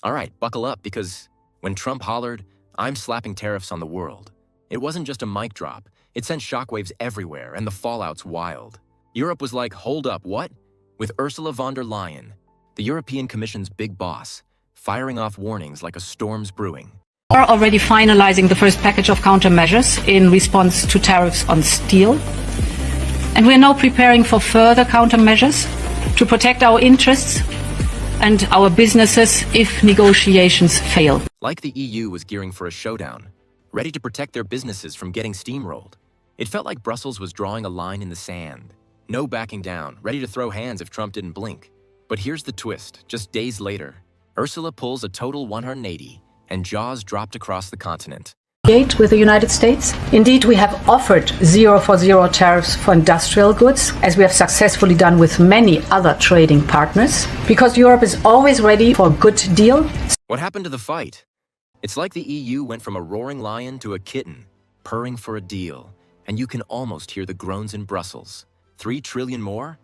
All right, buckle up because when Trump hollered, "I'm slapping tariffs on the world," it wasn't just a mic drop. It sent shockwaves everywhere, and the fallout's wild. Europe was like, hold up, what? With Ursula von der Leyen, the European Commission's big boss, firing off warnings like a storm's brewing. We are already finalizing the first package of countermeasures in response to tariffs on steel. And we are now preparing for further countermeasures to protect our interests and our businesses if negotiations fail. Like the EU was gearing for a showdown, ready to protect their businesses from getting steamrolled. It felt like Brussels was drawing a line in the sand. No backing down, ready to throw hands if Trump didn't blink. But here's the twist. Just days later, Ursula pulls a total 180, and jaws dropped across the continent. With the United States. Indeed, we have offered 0 for 0 tariffs for industrial goods, as we have successfully done with many other trading partners, because Europe is always ready for a good deal. What happened to the fight? It's like the EU went from a roaring lion to a kitten, purring for a deal, and you can almost hear the groans in Brussels. 3 trillion more?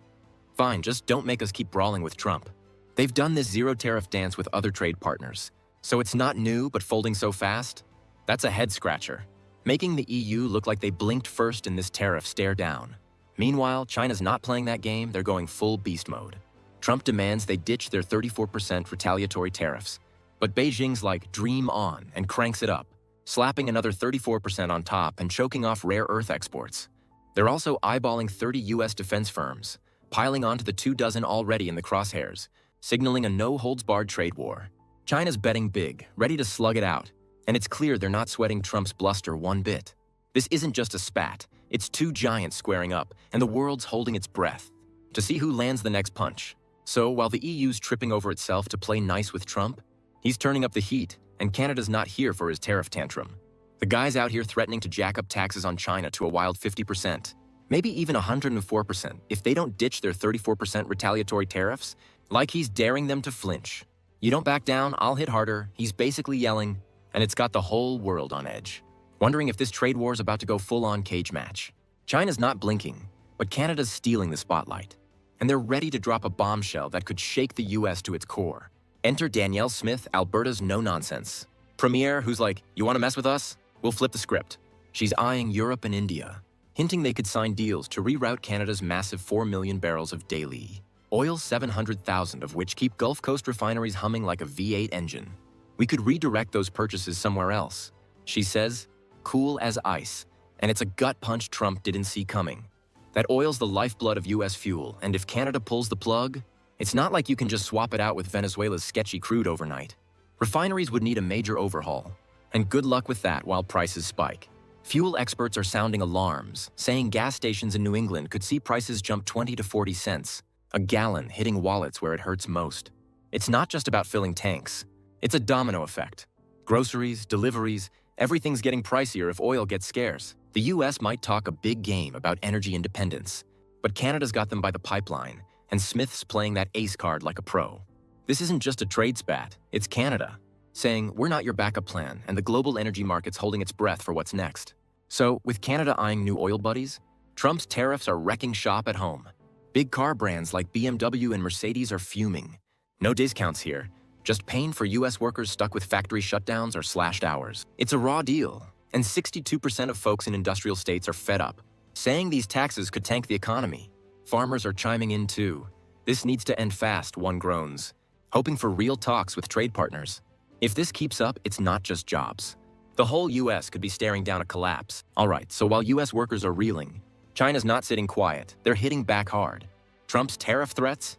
Fine, just don't make us keep brawling with Trump. They've done this zero tariff dance with other trade partners, so it's not new, but folding so fast? That's a head-scratcher, making the EU look like they blinked first in this tariff stare down. Meanwhile, China's not playing that game, they're going full beast mode. Trump demands they ditch their 34% retaliatory tariffs, but Beijing's like, dream on, and cranks it up, slapping another 34% on top and choking off rare earth exports. They're also eyeballing 30 US defense firms, piling onto the 24 already in the crosshairs, signaling a no-holds-barred trade war. China's betting big, ready to slug it out. And it's clear they're not sweating Trump's bluster one bit. This isn't just a spat, it's 2 giants squaring up, and the world's holding its breath to see who lands the next punch. So while the EU's tripping over itself to play nice with Trump, he's turning up the heat, and Canada's not here for his tariff tantrum. The guy's out here threatening to jack up taxes on China to a wild 50%, maybe even 104% if they don't ditch their 34% retaliatory tariffs, like he's daring them to flinch. You don't back down, I'll hit harder, he's basically yelling, and it's got the whole world on edge, wondering if this trade war is about to go full-on cage match. China's not blinking, but Canada's stealing the spotlight, and they're ready to drop a bombshell that could shake the US to its core. Enter Danielle Smith, Alberta's no-nonsense premier, who's like, you want to mess with us? We'll flip the script. She's eyeing Europe and India, hinting they could sign deals to reroute Canada's massive 4 million barrels of daily oil, 700,000 of which keep Gulf Coast refineries humming like a V8 engine. We could redirect those purchases somewhere else, she says, cool as ice, and it's a gut punch Trump didn't see coming. That oil's the lifeblood of US fuel, and if Canada pulls the plug, it's not like you can just swap it out with Venezuela's sketchy crude overnight. Refineries would need a major overhaul, and good luck with that while prices spike. Fuel experts are sounding alarms, saying gas stations in New England could see prices jump 20 to 40 cents, a gallon, hitting wallets where it hurts most. It's not just about filling tanks. It's a domino effect. Groceries, deliveries, everything's getting pricier if oil gets scarce. The US might talk a big game about energy independence, but Canada's got them by the pipeline, and Smith's playing that ace card like a pro. This isn't just a trade spat, it's Canada, saying, we're not your backup plan, and the global energy market's holding its breath for what's next. So, with Canada eyeing new oil buddies, Trump's tariffs are wrecking shop at home. Big car brands like BMW and Mercedes are fuming. No discounts here. Just pain for US workers stuck with factory shutdowns or slashed hours. It's a raw deal, and 62% of folks in industrial states are fed up, saying these taxes could tank the economy. Farmers are chiming in too. This needs to end fast, one groans, hoping for real talks with trade partners. If this keeps up, it's not just jobs. The whole US could be staring down a collapse. All right, so while US workers are reeling, China's not sitting quiet. They're hitting back hard. Trump's tariff threats?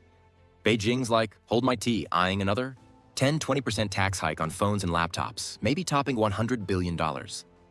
Beijing's like, hold my tea, eyeing another 10–20% tax hike on phones and laptops, maybe topping $100 billion.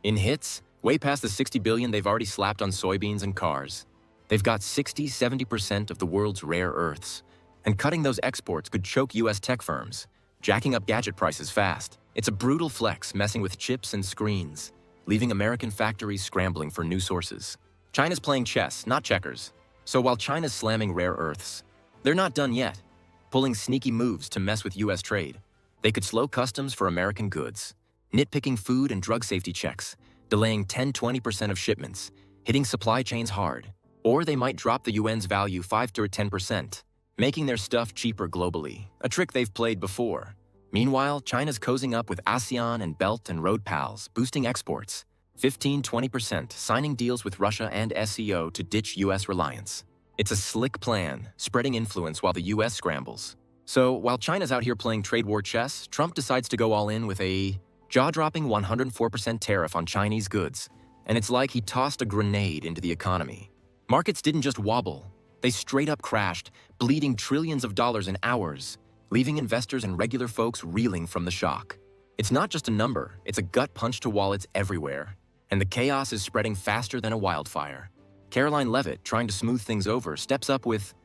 In hits, way past the $60 billion they've already slapped on soybeans and cars. They've got 60–70% of the world's rare earths, and cutting those exports could choke US tech firms, jacking up gadget prices fast. It's a brutal flex messing with chips and screens, leaving American factories scrambling for new sources. China's playing chess, not checkers. So while China's slamming rare earths, they're not done yet, pulling sneaky moves to mess with US trade. They could slow customs for American goods, nitpicking food and drug safety checks, delaying 10–20% of shipments, hitting supply chains hard. Or they might drop the yuan's value 5 to 10%, making their stuff cheaper globally, a trick they've played before. Meanwhile, China's cozying up with ASEAN and Belt and Road pals, boosting exports 15–20%, signing deals with Russia and SCO to ditch US reliance. It's a slick plan, spreading influence while the US scrambles. So, while China's out here playing trade war chess, Trump decides to go all in with a jaw-dropping 104% tariff on Chinese goods. And it's like he tossed a grenade into the economy. Markets didn't just wobble, they straight up crashed, bleeding trillions of dollars in hours, leaving investors and regular folks reeling from the shock. It's not just a number, it's a gut punch to wallets everywhere. And the chaos is spreading faster than a wildfire. Caroline Leavitt, trying to smooth things over, steps up with,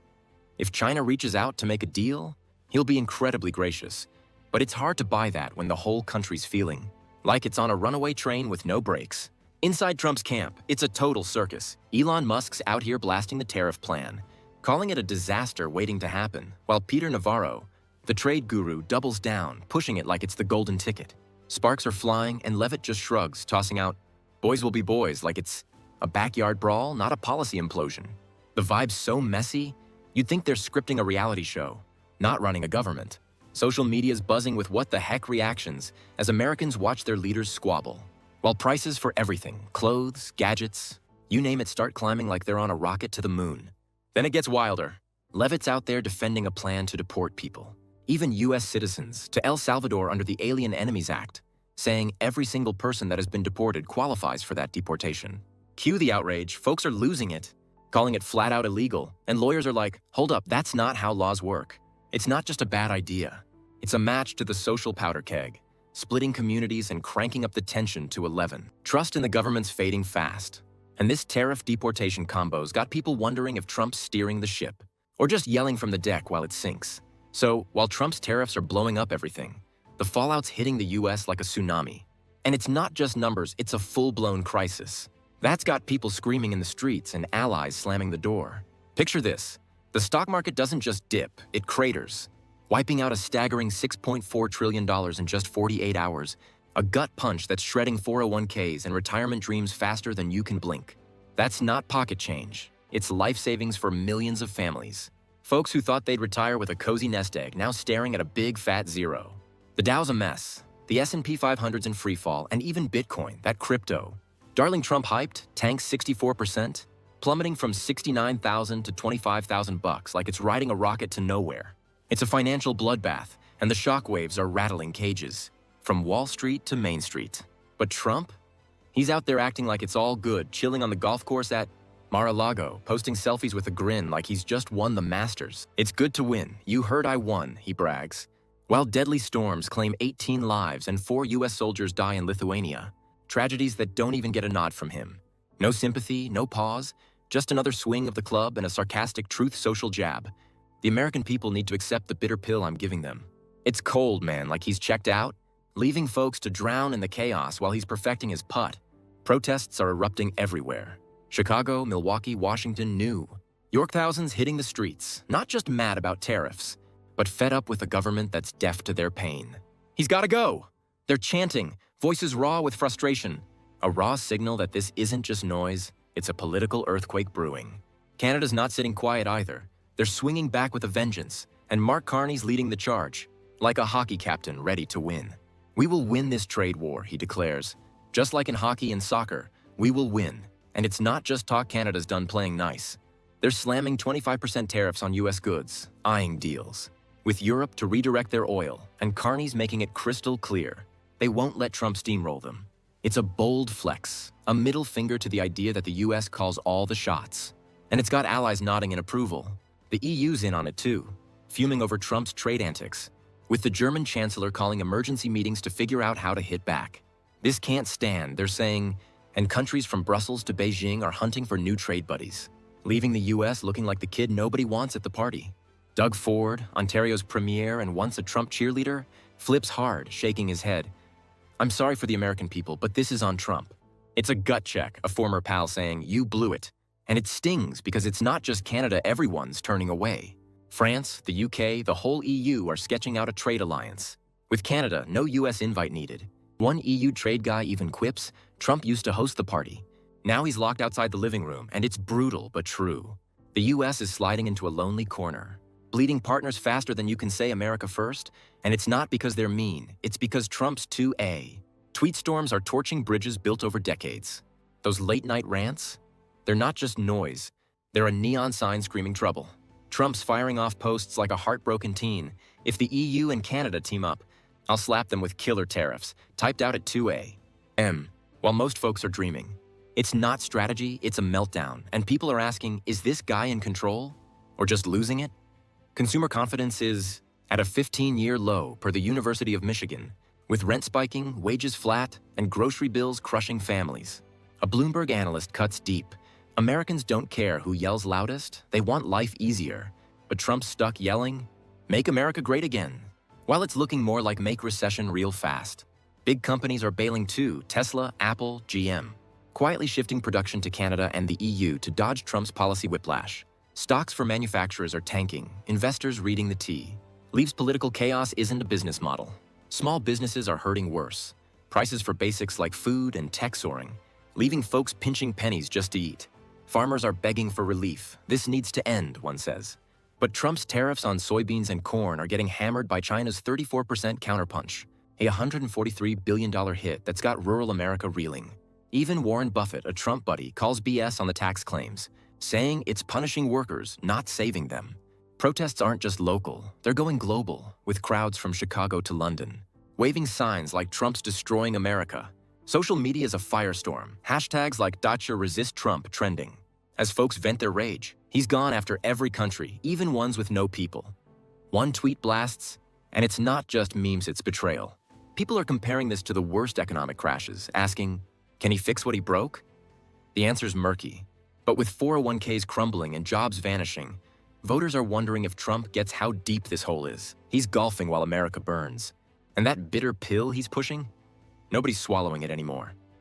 if China reaches out to make a deal, he'll be incredibly gracious. But it's hard to buy that when the whole country's feeling like it's on a runaway train with no brakes. Inside Trump's camp, it's a total circus. Elon Musk's out here blasting the tariff plan, calling it a disaster waiting to happen, while Peter Navarro, the trade guru, doubles down, pushing it like it's the golden ticket. Sparks are flying, and Leavitt just shrugs, tossing out, boys will be boys, like it's a backyard brawl, not a policy implosion. The vibe's so messy, you'd think they're scripting a reality show, not running a government. Social media's buzzing with what the heck reactions as Americans watch their leaders squabble. While prices for everything, clothes, gadgets, you name it, start climbing like they're on a rocket to the moon. Then it gets wilder. Leavitt's out there defending a plan to deport people, even US citizens, to El Salvador under the Alien Enemies Act, saying every single person that has been deported qualifies for that deportation. Cue the outrage, folks are losing it, calling it flat out illegal, and lawyers are like, hold up, that's not how laws work. It's not just a bad idea. It's a match to the social powder keg, splitting communities and cranking up the tension to 11. Trust in the government's fading fast. And this tariff deportation combo's got people wondering if Trump's steering the ship, or just yelling from the deck while it sinks. So, while Trump's tariffs are blowing up everything, the fallout's hitting the US like a tsunami. And it's not just numbers, it's a full-blown crisis. That's got people screaming in the streets and allies slamming the door. Picture this. The stock market doesn't just dip, it craters, wiping out a staggering $6.4 trillion in just 48 hours, a gut punch that's shredding 401ks and retirement dreams faster than you can blink. That's not pocket change. It's life savings for millions of families. Folks who thought they'd retire with a cozy nest egg now staring at a big fat zero. The Dow's a mess. The S&P 500's in freefall, and even Bitcoin, that crypto. Darling Trump hyped, tanks 64%, plummeting from $69,000 to $25,000 like it's riding a rocket to nowhere. It's a financial bloodbath, and the shockwaves are rattling cages, from Wall Street to Main Street. But Trump? He's out there acting like it's all good, chilling on the golf course at Mar-a-Lago, posting selfies with a grin like he's just won the Masters. It's good to win. You heard I won, he brags. While deadly storms claim 18 lives and 4 US soldiers die in Lithuania, tragedies that don't even get a nod from him. No sympathy, no pause, just another swing of the club and a sarcastic truth social jab. The American people need to accept the bitter pill I'm giving them. It's cold, man, like he's checked out, leaving folks to drown in the chaos while he's perfecting his putt. Protests are erupting everywhere. Chicago, Milwaukee, Washington, New York, thousands hitting the streets, not just mad about tariffs, but fed up with a government that's deaf to their pain. He's gotta go! They're chanting, voices raw with frustration. A raw signal that this isn't just noise, it's a political earthquake brewing. Canada's not sitting quiet either. They're swinging back with a vengeance, and Mark Carney's leading the charge, like a hockey captain ready to win. We will win this trade war, he declares. Just like in hockey and soccer, we will win. And it's not just talk. Canada's done playing nice. They're slamming 25% tariffs on US goods, eyeing deals, with Europe to redirect their oil, and Carney's making it crystal clear. They won't let Trump steamroll them. It's a bold flex, a middle finger to the idea that the US calls all the shots. And it's got allies nodding in approval. The EU's in on it too, fuming over Trump's trade antics, with the German chancellor calling emergency meetings to figure out how to hit back. This can't stand, they're saying, and countries from Brussels to Beijing are hunting for new trade buddies, leaving the US looking like the kid nobody wants at the party. Doug Ford, Ontario's premier and once a Trump cheerleader, flips hard, shaking his head. I'm sorry for the American people, but this is on Trump. It's a gut check, a former pal saying, you blew it. And it stings because it's not just Canada everyone's turning away. France, the UK, the whole EU are sketching out a trade alliance. With Canada, no US invite needed. One EU trade guy even quips, Trump used to host the party. Now he's locked outside the living room, and it's brutal but true. The US is sliding into a lonely corner. bleeding partners faster than you can say America first, and it's not because they're mean, it's because Trump's 2A. Tweet storms are torching bridges built over decades. Those late-night rants? They're not just noise. They're a neon sign screaming trouble. Trump's firing off posts like a heartbroken teen. If the EU and Canada team up, I'll slap them with killer tariffs, typed out at 2 a.m. While most folks are dreaming. It's not strategy, it's a meltdown, and people are asking, is this guy in control? Or just losing it? Consumer confidence is at a 15-year low per the University of Michigan, with rent spiking, wages flat, and grocery bills crushing families. A Bloomberg analyst cuts deep. Americans don't care who yells loudest, they want life easier. But Trump's stuck yelling, "Make America great again," while it's looking more like "make recession real fast." Big companies are bailing too, Tesla, Apple, GM. Quietly shifting production to Canada and the EU to dodge Trump's policy whiplash. Stocks for manufacturers are tanking, investors reading the tea. Leaves political chaos isn't a business model. Small businesses are hurting worse. Prices for basics like food and tech soaring, leaving folks pinching pennies just to eat. Farmers are begging for relief. This needs to end, one says. But Trump's tariffs on soybeans and corn are getting hammered by China's 34% counterpunch, a $143 billion hit that's got rural America reeling. Even Warren Buffett, a Trump buddy, calls BS on the tax claims, saying it's punishing workers, not saving them. Protests aren't just local, they're going global, with crowds from Chicago to London, waving signs like "Trump's destroying America." Social media is a firestorm, hashtags like #ResistTrump trending. As folks vent their rage, he's gone after every country, even ones with no people. One tweet blasts, and it's not just memes, it's betrayal. People are comparing this to the worst economic crashes, asking, can he fix what he broke? The answer's murky. But with 401ks crumbling and jobs vanishing, voters are wondering if Trump gets how deep this hole is. He's golfing while America burns. And that bitter pill he's pushing? Nobody's swallowing it anymore.